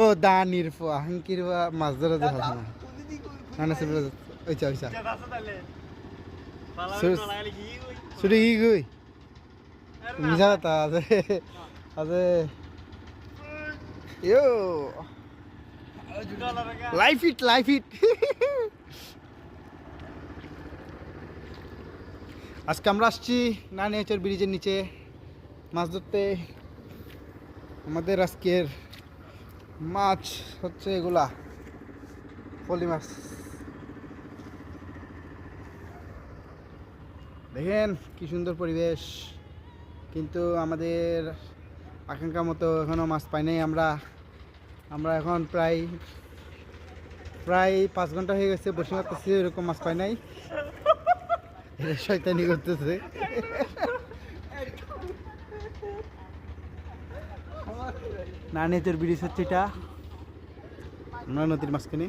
ও দা নিরফ আহঙ্কির মাছ ধরে দেখা না না সে ওইচা ওইচা ছুটি কি কই মিজা তা আছে আছে ইয়ো লাইফ ইট আজকে আমরা আসছি নানিয়াচর ব্রিজের নিচে মাছ ধরতে। আমাদের আজকের মাছ হচ্ছে এগুলা পলি মাছ। দেখেন কি সুন্দর পরিবেশ, কিন্তু আমাদের আকাঙ্ক্ষা মতো এখনো মাছ পাই নাই। আমরা এখন প্রায় 5 ঘন্টা হয়ে গেছে বসে মারতেছি, এরকম মাছ পাই নাই। শয়তানি করতেছে। নানিয়াচর ব্রিজ হচ্ছে এটা, আমরা নদীর মাঝখানে।